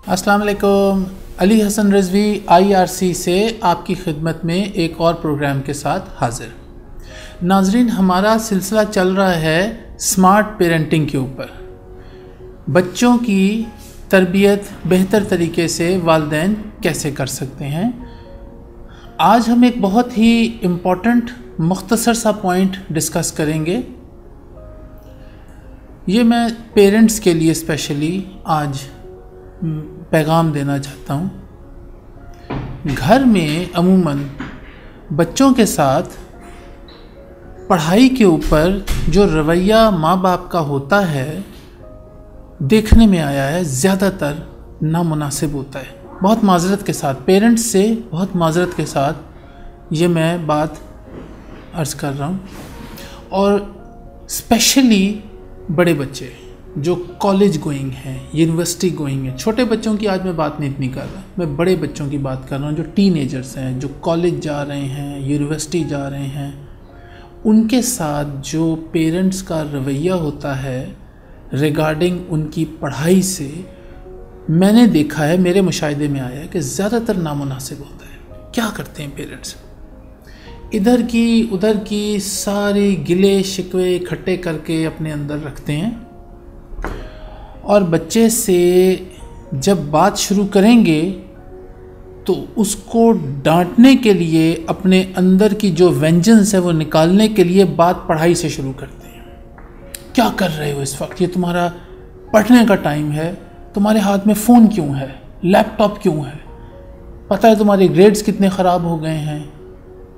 अस्सलाम वालेकुम। अली हसन रिजवी IRC से आपकी खिदमत में एक और प्रोग्राम के साथ हाजिर। नाजरीन, हमारा सिलसिला चल रहा है स्मार्ट पेरेंटिंग के ऊपर। बच्चों की तरबियत बेहतर तरीके से वालिदैन कैसे कर सकते हैं। आज हम एक बहुत ही इम्पोर्टेंट मुख्तसर सा पॉइंट डिस्कस करेंगे। ये मैं पेरेंट्स के लिए स्पेशली आज पैगाम देना चाहता हूँ। घर में अमूमन बच्चों के साथ पढ़ाई के ऊपर जो रवैया माँ बाप का होता है, देखने में आया है ज़्यादातर नामुनासिब होता है। बहुत माजरत के साथ, पेरेंट्स से बहुत माजरत के साथ ये मैं बात अर्ज़ कर रहा हूँ। और स्पेशली बड़े बच्चे जो कॉलेज गोइंग हैं, यूनिवर्सिटी गोइंग हैं। छोटे बच्चों की आज मैं बात नहीं इतनी कर रहा, मैं बड़े बच्चों की बात कर रहा हूँ जो टीनेजर्स हैं, जो कॉलेज जा रहे हैं, यूनिवर्सिटी जा रहे हैं। उनके साथ जो पेरेंट्स का रवैया होता है रिगार्डिंग उनकी पढ़ाई से, मैंने देखा है, मेरे मुशाहिदे में आया है कि ज़्यादातर नामुनासिब होता है। क्या करते हैं पेरेंट्स, इधर की उधर की सारे गिले शिकवे इकट्ठे करके अपने अंदर रखते हैं, और बच्चे से जब बात शुरू करेंगे तो उसको डांटने के लिए, अपने अंदर की जो वेंजेंस है वो निकालने के लिए बात पढ़ाई से शुरू करते हैं। क्या कर रहे हो इस वक्त, ये तुम्हारा पढ़ने का टाइम है, तुम्हारे हाथ में फ़ोन क्यों है, लैपटॉप क्यों है, पता है तुम्हारे ग्रेड्स कितने ख़राब हो गए हैं,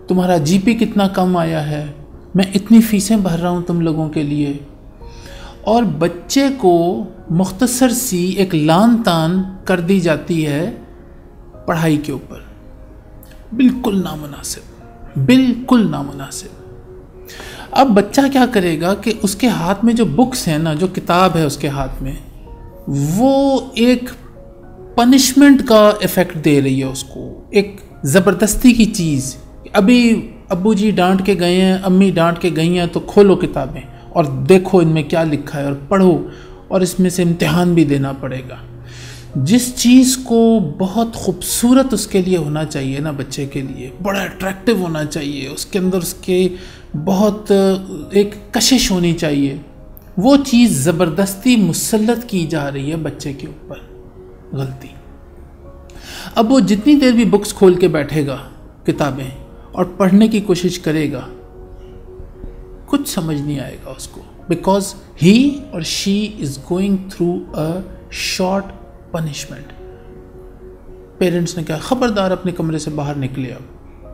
तुम्हारा GP कितना कम आया है, मैं इतनी फ़ीसें भर रहा हूँ तुम लोगों के लिए। और बच्चे को मुख्तसर सी एक लान तान कर दी जाती है पढ़ाई के ऊपर। बिल्कुल नामुनासिब, बिल्कुल नामुनासिब। अब बच्चा क्या करेगा कि उसके हाथ में जो बुक्स हैं ना, जो किताब है उसके हाथ में, वो एक पनिशमेंट का इफ़ेक्ट दे रही है उसको, एक ज़बरदस्ती की चीज़। अभी अब्बू जी डांट के गए हैं, अम्मी डांट के गई हैं, तो खोलो किताबें और देखो इनमें क्या लिखा है और पढ़ो, और इसमें से इम्तिहान भी देना पड़ेगा। जिस चीज़ को बहुत खूबसूरत उसके लिए होना चाहिए ना, बच्चे के लिए बड़ा अट्रैक्टिव होना चाहिए, उसके अंदर उसके बहुत एक कशिश होनी चाहिए, वो चीज़ ज़बरदस्ती मुसल्लत की जा रही है बच्चे के ऊपर। गलती। अब वो जितनी देर भी बुक्स खोल के बैठेगा, किताबें, और पढ़ने की कोशिश करेगा, कुछ समझ नहीं आएगा उसको, बिकॉज ही और she is going through a short punishment. Parents ने कहा खबरदार अपने कमरे से बाहर निकले।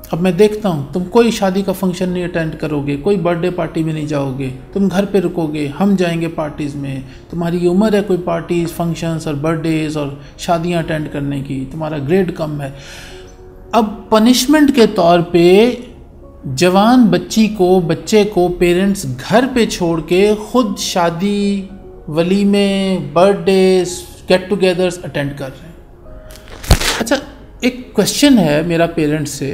अब मैं देखता हूँ तुम कोई शादी का फंक्शन नहीं अटेंड करोगे, कोई बर्थडे पार्टी में नहीं जाओगे, तुम घर पे रुकोगे, हम जाएंगे पार्टीज़ में। तुम्हारी उम्र है कोई पार्टीज़, फंक्शंस और बर्थडेज़ और शादियाँ अटेंड करने की, तुम्हारा ग्रेड कम है। अब पनिशमेंट के तौर पे जवान बच्चे को पेरेंट्स घर पे छोड़ के खुद शादी, वलीमे, बर्थडे, गेट टुगेदर्स अटेंड कर रहे हैं। अच्छा, एक क्वेश्चन है मेरा पेरेंट्स से,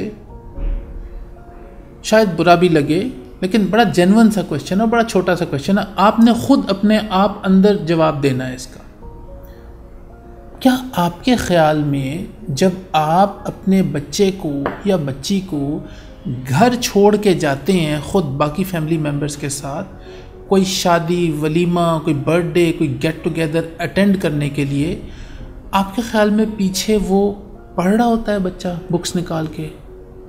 शायद बुरा भी लगे, लेकिन बड़ा जेन्युइन सा क्वेश्चन है, बड़ा छोटा सा क्वेश्चन है। आपने खुद अपने आप अंदर जवाब देना है इसका। क्या आपके ख्याल में जब आप अपने बच्चे को या बच्ची को घर छोड़ के जाते हैं खुद बाकी फैमिली मेम्बर्स के साथ, कोई शादी, वलीमा, कोई बर्थडे, कोई गेट टुगेदर अटेंड करने के लिए, आपके ख्याल में पीछे वो पढ़ रहा होता है बच्चा, बुक्स निकाल के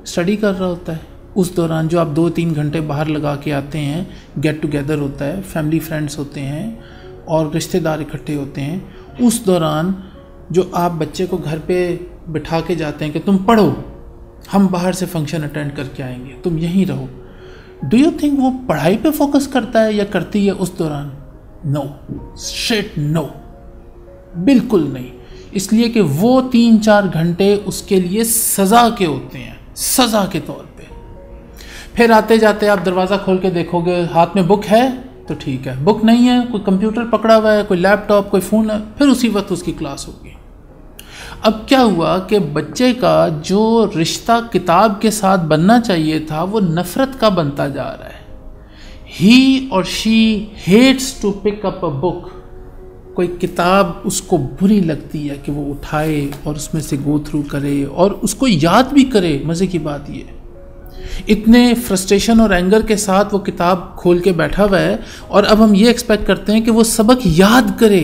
स्टडी कर रहा होता है? उस दौरान जो आप 2-3 घंटे बाहर लगा के आते हैं, गेट टुगेदर होता है, फैमिली फ्रेंड्स होते हैं और रिश्तेदार इकट्ठे होते हैं, उस दौरान जो आप बच्चे को घर पे बिठा के जाते हैं कि तुम पढ़ो, हम बाहर से फंक्शन अटेंड करके आएंगे, तुम यहीं रहो, डू यू थिंक वो पढ़ाई पे फोकस करता है या करती है उस दौरान? नो, स्ट्रेट नो, बिल्कुल नहीं। इसलिए कि वो 3-4 घंटे उसके लिए सज़ा के होते हैं, सज़ा के तौर पे। फिर आते जाते आप दरवाज़ा खोल के देखोगे, हाथ में बुक है तो ठीक है, बुक नहीं है, कोई कंप्यूटर पकड़ा हुआ है, कोई लैपटॉप, कोई फ़ोन है, फिर उसी वक्त उसकी क्लास होगी। अब क्या हुआ कि बच्चे का जो रिश्ता किताब के साथ बनना चाहिए था वो नफ़रत का बनता जा रहा है। ही और she hates to pick up a book कोई किताब उसको बुरी लगती है कि वो उठाए और उसमें से गो थ्रू करे और उसको याद भी करे। मज़े की बात ये, इतने फ्रस्ट्रेशन और एंगर के साथ वो किताब खोल के बैठा हुआ है और अब हम ये एक्सपेक्ट करते हैं कि वो सबक याद करे।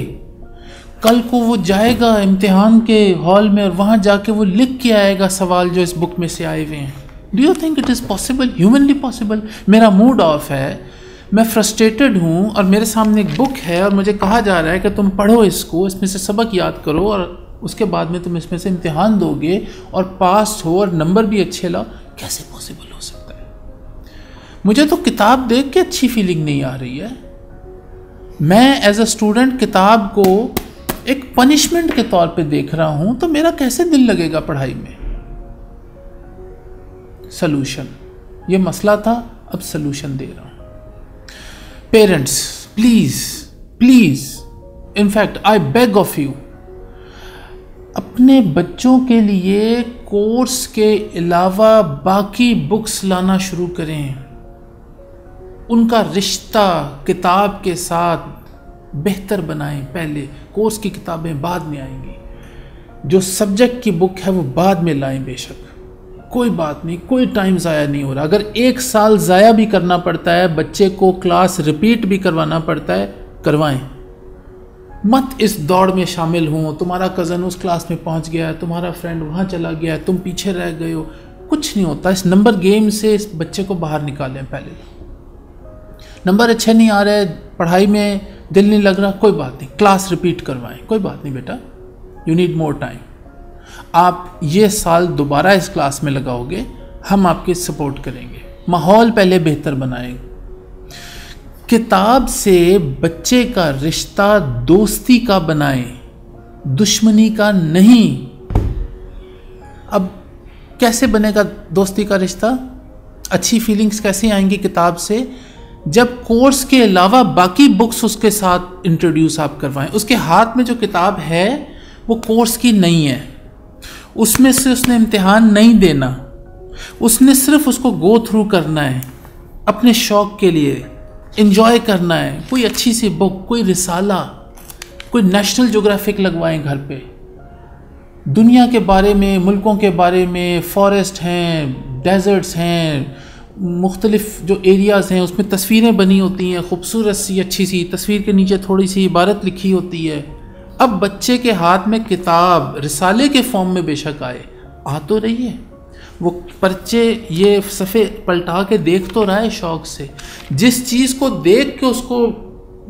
कल को वो जाएगा इम्तिहान के हॉल में और वहाँ जाके वो लिख के आएगा सवाल जो इस बुक में से आए हुए हैं। Do you think it is possible, humanly possible? मेरा मूड ऑफ है, मैं फ्रस्ट्रेटेड हूँ और मेरे सामने एक बुक है और मुझे कहा जा रहा है कि तुम पढ़ो इसको, इसमें से सबक याद करो और उसके बाद में तुम इसमें से इम्तिहान दोगे और पास हो और नंबर भी अच्छे लाओ। कैसे पॉसिबल हो सकता है? मुझे तो किताब देख के अच्छी फीलिंग नहीं आ रही है। मैं एज अ स्टूडेंट किताब को एक पनिशमेंट के तौर पे देख रहा हूं, तो मेरा कैसे दिल लगेगा पढ़ाई में? सलूशन, ये मसला था, अब सलूशन दे रहा हूं। Parents please please, in fact I beg of you, अपने बच्चों के लिए कोर्स के अलावा बाकी बुक्स लाना शुरू करें। उनका रिश्ता किताब के साथ बेहतर बनाएं। पहले कोर्स की किताबें बाद में आएंगी, जो सब्जेक्ट की बुक है वो बाद में लाएं। बेशक कोई बात नहीं, कोई टाइम ज़ाया नहीं हो रहा। अगर 1 साल ज़ाया भी करना पड़ता है, बच्चे को क्लास रिपीट भी करवाना पड़ता है, करवाएं। मत इस दौड़ में शामिल हो, तुम्हारा कज़न उस क्लास में पहुंच गया है, तुम्हारा फ्रेंड वहाँ चला गया है, तुम पीछे रह गए हो। कुछ नहीं होता। इस नंबर गेम से इस बच्चे को बाहर निकालें। पहले नंबर अच्छे नहीं आ रहे, पढ़ाई में दिल नहीं लग रहा, कोई बात नहीं, क्लास रिपीट करवाएं। कोई बात नहीं बेटा, यू नीड मोर टाइम। आप ये साल दोबारा इस क्लास में लगाओगे, हम आपकी सपोर्ट करेंगे। माहौल पहले बेहतर बनाएं। किताब से बच्चे का रिश्ता दोस्ती का बनाएं, दुश्मनी का नहीं। अब कैसे बनेगा दोस्ती का रिश्ता? अच्छी फीलिंग्स कैसे आएंगी किताब से? जब कोर्स के अलावा बाकी बुक्स उसके साथ इंट्रोड्यूस आप करवाएं। उसके हाथ में जो किताब है वो कोर्स की नहीं है, उसमें से उसने इम्तिहान नहीं देना, उसने सिर्फ उसको गो थ्रू करना है, अपने शौक के लिए एंजॉय करना है। कोई अच्छी सी बुक, कोई रिसाला, कोई नेशनल ज्योग्राफिक लगवाएं घर पे, दुनिया के बारे में, मुल्कों के बारे में, फॉरेस्ट हैं, डेजर्ट्स हैं, मुख्तलिफ जो एरियाज़ हैं उसमें तस्वीरें बनी होती हैं, खूबसूरत सी अच्छी सी तस्वीर के नीचे थोड़ी सी इबारत लिखी होती है। अब बच्चे के हाथ में किताब रिसाले के फॉर्म में बेशक आए, आ तो रही है, वो पर्चे ये सफ़े पलटा के देख तो रहा है शौक़ से। जिस चीज़ को देख के उसको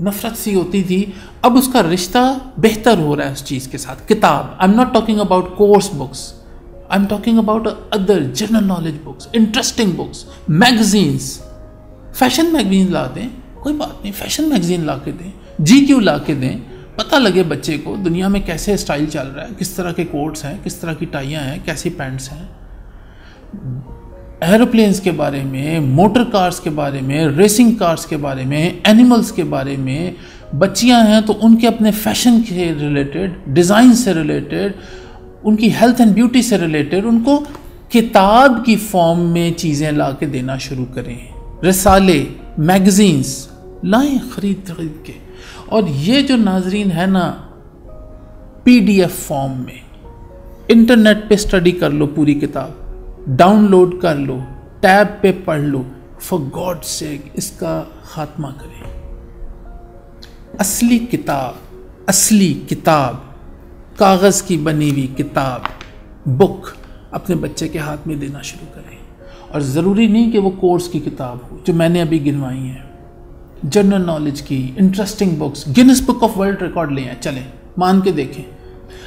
नफ़रत सी होती थी, अब उसका रिश्ता बेहतर हो रहा है उस चीज़ के साथ। किताब, I am not talking about course books, I am talking about other general knowledge books, interesting books, magazines. Fashion magazine ला दें, कोई बात नहीं, फैशन मैगजीन ला के दें, GQ ला के दें, पता लगे बच्चे को दुनिया में कैसे स्टाइल चल रहा है, किस तरह के कोट्स हैं, किस तरह की टाइयाँ हैं, कैसी पैंट्स हैं, एरोप्लेन्स के बारे में, मोटर कार्स के बारे में, रेसिंग कार्स के बारे में, एनिमल्स के बारे में। बच्चियां हैं तो उनके अपने फैशन के रिलेटेड, डिज़ाइन से रिलेटेड, उनकी हेल्थ एंड ब्यूटी से रिलेटेड, उनको किताब की फॉर्म में चीज़ें ला के देना शुरू करें। रिसाले, मैगजीन्स लाएं ख़रीद के। और ये जो नाजरीन है ना, PDF फॉर्म में इंटरनेट पे स्टडी कर लो, पूरी किताब डाउनलोड कर लो, टैब पे पढ़ लो। फॉर गॉड सेक इसका खात्मा करें। असली किताब, कागज़ की बनी हुई किताब, बुक अपने बच्चे के हाथ में देना शुरू करें। और ज़रूरी नहीं कि वो कोर्स की किताब हो जो मैंने अभी गिनवाई हैं, जनरल नॉलेज की interesting books. Guinness book of world record ले आए, चलें मान के देखें।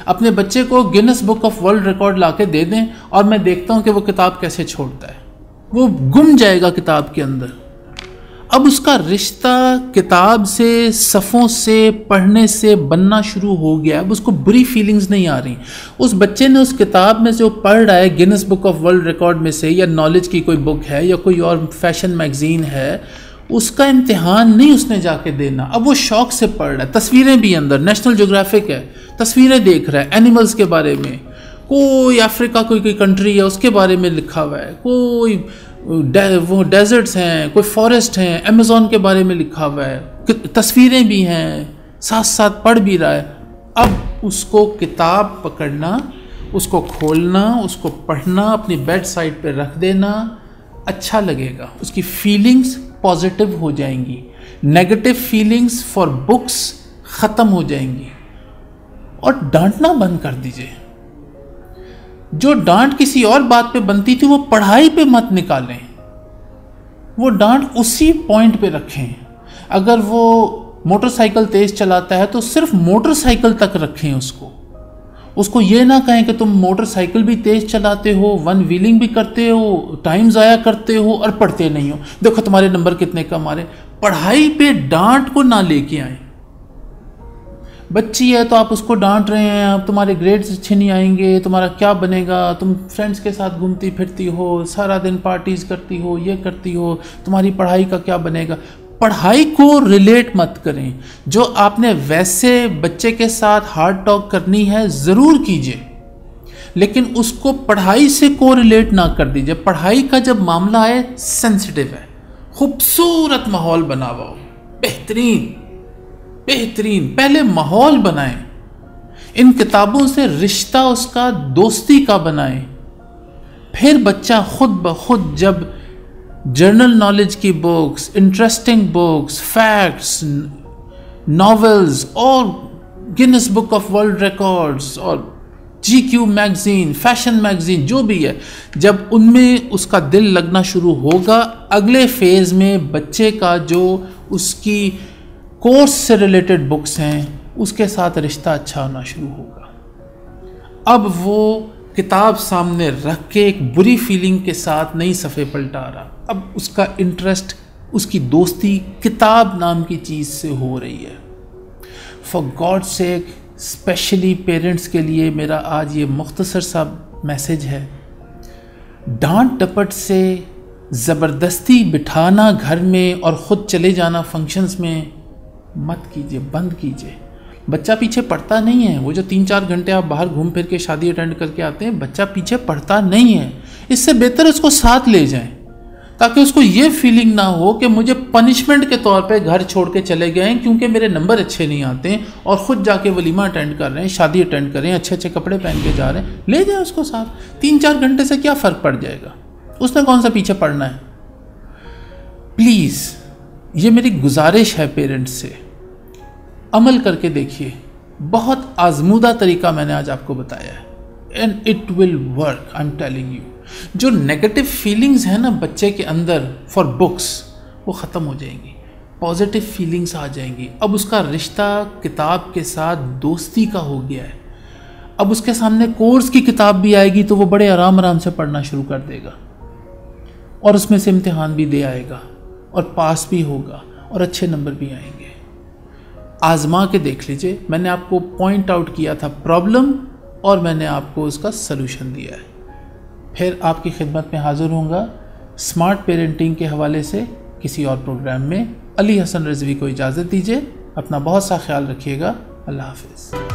अपने बच्चे को Guinness book of world record ला के दे दें और मैं देखता हूँ कि वो किताब कैसे छोड़ता है। वो गुम जाएगा किताब के अंदर। अब उसका रिश्ता किताब से, सफ़ों से, पढ़ने से बनना शुरू हो गया। अब उसको बुरी फीलिंग्स नहीं आ रही। उस बच्चे ने उस किताब में जो पढ़ रहा है, Guinness book of world record में से, या नॉलेज की कोई बुक है या कोई और फैशन मैगजीन है, उसका इम्तिहान नहीं उसने जाके देना। अब वो शौक़ से पढ़ रहा है। तस्वीरें भी अंदर, नेशनल ज्योग्राफिक है, तस्वीरें देख रहा है, एनिमल्स के बारे में, कोई अफ्रीका कोई कंट्री है उसके बारे में लिखा हुआ है, कोई वो डेजर्ट्स हैं, कोई फॉरेस्ट हैं, अमेज़ॉन के बारे में लिखा हुआ है, तस्वीरें भी हैं, साथ साथ पढ़ भी रहा है, अब उसको किताब पकड़ना, उसको खोलना, उसको पढ़ना, अपनी बेड साइड पे रख देना अच्छा लगेगा, उसकी फीलिंग्स पॉजिटिव हो जाएंगी, नेगेटिव फीलिंग्स फॉर बुक्स ख़त्म हो जाएंगी। और डांटना बंद कर दीजिए। जो डांट किसी और बात पे बनती थी वो पढ़ाई पे मत निकालें, वो डांट उसी पॉइंट पे रखें। अगर वो मोटरसाइकिल तेज चलाता है तो सिर्फ मोटरसाइकिल तक रखें उसको ये ना कहें कि तुम मोटरसाइकिल भी तेज चलाते हो, वन व्हीलिंग भी करते हो, टाइम ज़ाया करते हो और पढ़ते नहीं हो, देखो तुम्हारे नंबर कितने कम आ रहे। पढ़ाई पे डांट को ना लेके आए। बच्ची है तो आप उसको डांट रहे हैं, अब तुम्हारे ग्रेड्स अच्छे नहीं आएंगे, तुम्हारा क्या बनेगा, तुम फ्रेंड्स के साथ घूमती फिरती हो, सारा दिन पार्टीज करती हो, ये करती हो, तुम्हारी पढ़ाई का क्या बनेगा। पढ़ाई को रिलेट मत करें। जो आपने वैसे बच्चे के साथ हार्ड टॉक करनी है ज़रूर कीजिए, लेकिन उसको पढ़ाई से को रिलेट ना कर दीजिए। पढ़ाई का जब मामला है सेंसिटिव है, खूबसूरत माहौल बनाओ, बेहतरीन पहले माहौल बनाएं, इन किताबों से रिश्ता उसका दोस्ती का बनाएं, फिर बच्चा खुद ब खुद जब जर्नल नॉलेज की books, interesting books, facts, novels और Guinness book of world records और GQ मैगजीन, फैशन मैगजीन, जो भी है, जब उनमें उसका दिल लगना शुरू होगा, अगले फेज में बच्चे का जो उसकी कोर्स से रिलेटेड बुक्स हैं उसके साथ रिश्ता अच्छा होना शुरू होगा। अब वो किताब सामने रख के एक बुरी फीलिंग के साथ नई सफ़े पलटा रहा, अब उसका इंटरेस्ट, उसकी दोस्ती किताब नाम की चीज़ से हो रही है। For God sake, specially parents के लिए मेरा आज ये मुख्तसर सा मैसेज है, डांट डपट से ज़बरदस्ती बिठाना घर में और ख़ुद चले जाना फंक्शंस में मत कीजिए, बंद कीजिए। बच्चा पीछे पढ़ता नहीं है। वो जो 3-4 घंटे आप बाहर घूम फिर के शादी अटेंड करके आते हैं, बच्चा पीछे पढ़ता नहीं है। इससे बेहतर उसको साथ ले जाएं, ताकि उसको ये फीलिंग ना हो कि मुझे पनिशमेंट के तौर पे घर छोड़ के चले गए क्योंकि मेरे नंबर अच्छे नहीं आते हैं, और ख़ुद जाके वलीमा अटेंड कर रहे हैं, शादी अटेंड कर रहे हैं, अच्छे अच्छे कपड़े पहन के जा रहे हैं। ले जाए उसको साथ। 3-4 घंटे से क्या फ़र्क पड़ जाएगा, उसने कौन सा पीछे पढ़ना है। प्लीज़, ये मेरी गुजारिश है पेरेंट्स से, अमल करके देखिए। बहुत आजमूदा तरीका मैंने आज आपको बताया है, and it will work, I am telling you. जो नेगेटिव फीलिंग्स हैं ना बच्चे के अंदर फॉर बुक्स, वो ख़त्म हो जाएंगी, पॉजिटिव फीलिंग्स आ जाएंगी। अब उसका रिश्ता किताब के साथ दोस्ती का हो गया है। अब उसके सामने कोर्स की किताब भी आएगी तो वो बड़े आराम आराम से पढ़ना शुरू कर देगा, और उसमें से इम्तिहान भी दे आएगा और पास भी होगा और अच्छे नंबर भी आएंगे। आजमा के देख लीजिए। मैंने आपको पॉइंट आउट किया था प्रॉब्लम, और मैंने आपको उसका सलूशन दिया है। फिर आपकी खिदमत में हाज़िर होऊंगा स्मार्ट पेरेंटिंग के हवाले से किसी और प्रोग्राम में। अली हसन रिजवी को इजाज़त दीजिए। अपना बहुत सा ख्याल रखिएगा। अल्लाह हाफ़िज़।